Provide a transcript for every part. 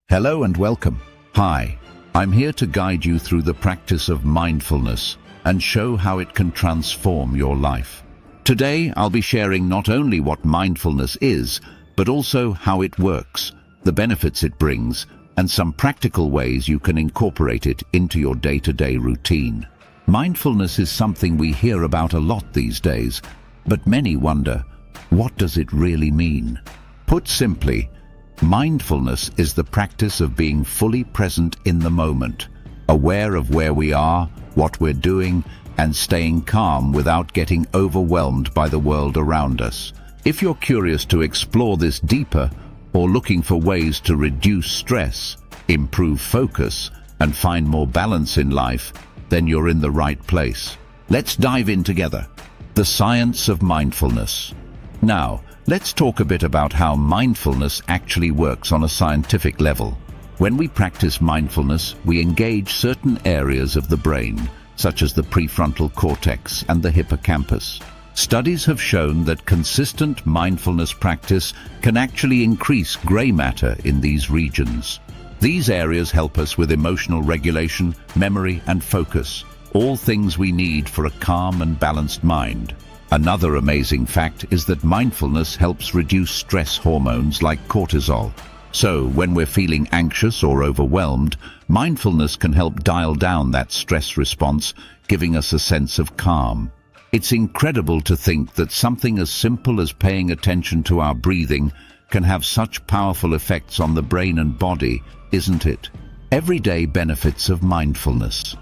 Hello and welcome. Hi, I'm here to guide you through the practice of mindfulness and show how it can transform your life. Today, I'll be sharing not only what mindfulness is, but also how it works, the benefits it brings, and some practical ways you can incorporate it into your day-to-day routine. Mindfulness is something we hear about a lot these days, but many wonder, what does it really mean? Put simply, mindfulness is the practice of being fully present in the moment, aware of where we are, what we're doing, and staying calm without getting overwhelmed by the world around us. If you're curious to explore this deeper, or looking for ways to reduce stress, improve focus, and find more balance in life, then you're in the right place. Let's dive in together. The science of mindfulness. Now, let's talk a bit about how mindfulness actually works on a scientific level. When we practice mindfulness, we engage certain areas of the brain, such as the prefrontal cortex and the hippocampus. Studies have shown that consistent mindfulness practice can actually increase gray matter in these regions. These areas help us with emotional regulation, memory, and focus, all things we need for a calm and balanced mind. Another amazing fact is that mindfulness helps reduce stress hormones like cortisol. So, when we're feeling anxious or overwhelmed, mindfulness can help dial down that stress response, giving us a sense of calm. It's incredible to think that something as simple as paying attention to our breathing can have such powerful effects on the brain and body, isn't it? Everyday benefits of mindfulness.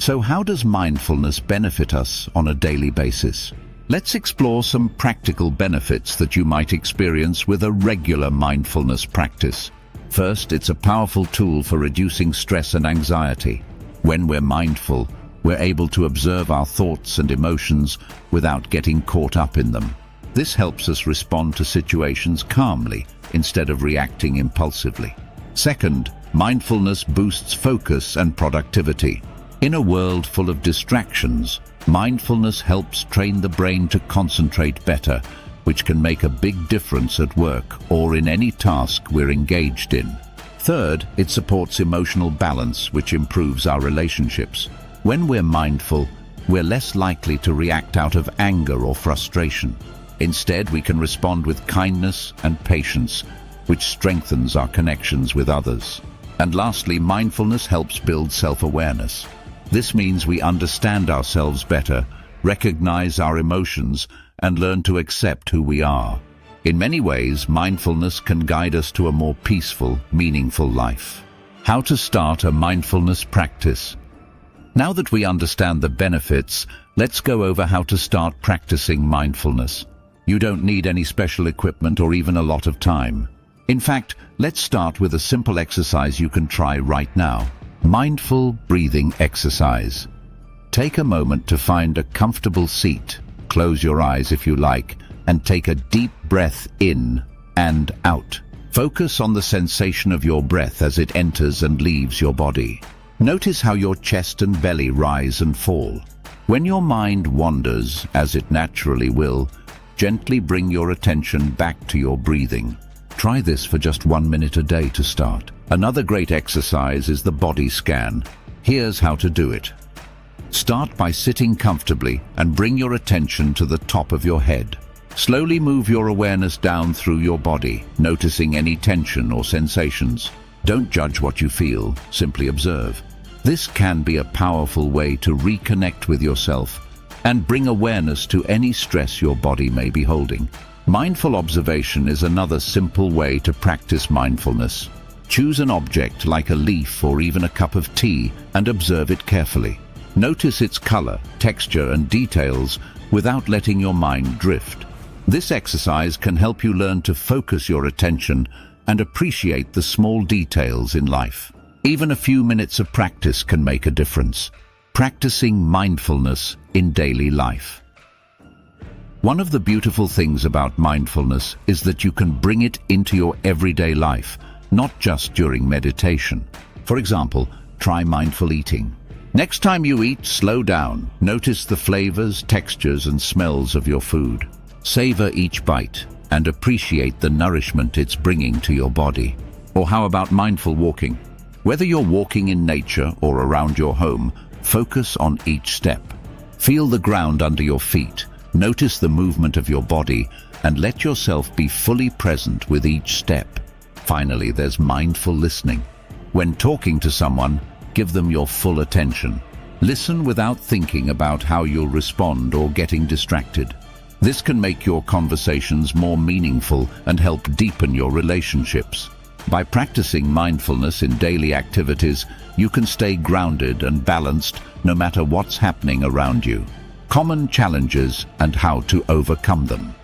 So how does mindfulness benefit us on a daily basis? Let's explore some practical benefits that you might experience with a regular mindfulness practice. First, it's a powerful tool for reducing stress and anxiety. When we're mindful, we're able to observe our thoughts and emotions without getting caught up in them. This helps us respond to situations calmly instead of reacting impulsively. Second, mindfulness boosts focus and productivity. In a world full of distractions, mindfulness helps train the brain to concentrate better, which can make a big difference at work or in any task we're engaged in. Third, it supports emotional balance, which improves our relationships. When we're mindful, we're less likely to react out of anger or frustration. Instead, we can respond with kindness and patience, which strengthens our connections with others. And lastly, mindfulness helps build self-awareness. This means we understand ourselves better, recognize our emotions, and learn to accept who we are. In many ways, mindfulness can guide us to a more peaceful, meaningful life. How to start a mindfulness practice? Now that we understand the benefits, let's go over how to start practicing mindfulness. You don't need any special equipment or even a lot of time. In fact, let's start with a simple exercise you can try right now. Mindful breathing exercise. Take a moment to find a comfortable seat. Close your eyes if you like, and take a deep breath in and out. Focus on the sensation of your breath as it enters and leaves your body. Notice how your chest and belly rise and fall. When your mind wanders, as it naturally will, gently bring your attention back to your breathing. Try this for just 1 minute a day to start. Another great exercise is the body scan. Here's how to do it. Start by sitting comfortably and bring your attention to the top of your head. Slowly move your awareness down through your body, noticing any tension or sensations. Don't judge what you feel, simply observe. This can be a powerful way to reconnect with yourself and bring awareness to any stress your body may be holding. Mindful observation is another simple way to practice mindfulness. Choose an object like a leaf or even a cup of tea and observe it carefully. Notice its color, texture, and details without letting your mind drift. This exercise can help you learn to focus your attention and appreciate the small details in life. Even a few minutes of practice can make a difference. Practicing mindfulness in daily life. One of the beautiful things about mindfulness is that you can bring it into your everyday life, not just during meditation. For example, try mindful eating. Next time you eat, slow down. Notice the flavors, textures, and smells of your food. Savor each bite and appreciate the nourishment it's bringing to your body. Or how about mindful walking? Whether you're walking in nature or around your home, focus on each step. Feel the ground under your feet, notice the movement of your body, and let yourself be fully present with each step. Finally, there's mindful listening. When talking to someone, give them your full attention. Listen without thinking about how you'll respond or getting distracted. This can make your conversations more meaningful and help deepen your relationships. By practicing mindfulness in daily activities, you can stay grounded and balanced no matter what's happening around you. Common challenges and how to overcome them.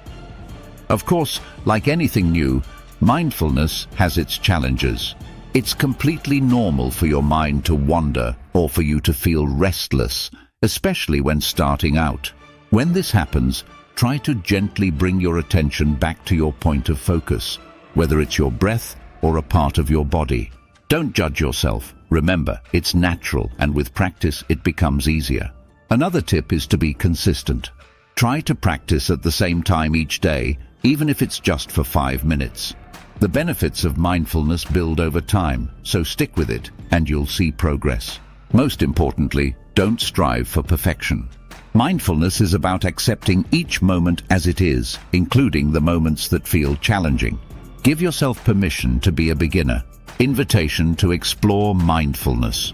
Of course, like anything new, mindfulness has its challenges. It's completely normal for your mind to wander or for you to feel restless, especially when starting out. When this happens, try to gently bring your attention back to your point of focus, whether it's your breath or a part of your body. Don't judge yourself. Remember, it's natural, and with practice it becomes easier. Another tip is to be consistent. Try to practice at the same time each day, even if it's just for 5 minutes. The benefits of mindfulness build over time, so stick with it and you'll see progress. Most importantly, don't strive for perfection. Mindfulness is about accepting each moment as it is, including the moments that feel challenging. Give yourself permission to be a beginner. Invitation to explore mindfulness.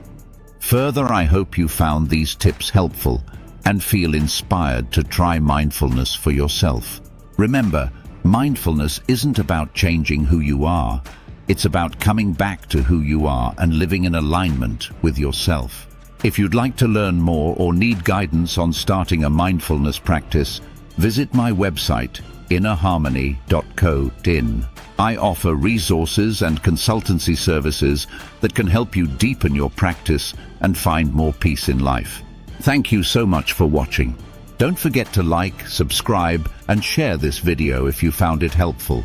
Further, I hope you found these tips helpful and feel inspired to try mindfulness for yourself. Remember, mindfulness isn't about changing who you are. It's about coming back to who you are and living in alignment with yourself. If you'd like to learn more or need guidance on starting a mindfulness practice, visit my website, innerharmony.co.in. I offer resources and consultancy services that can help you deepen your practice and find more peace in life. Thank you so much for watching. Don't forget to like, subscribe, and share this video if you found it helpful.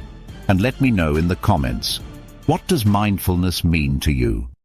And let me know in the comments, what does mindfulness mean to you?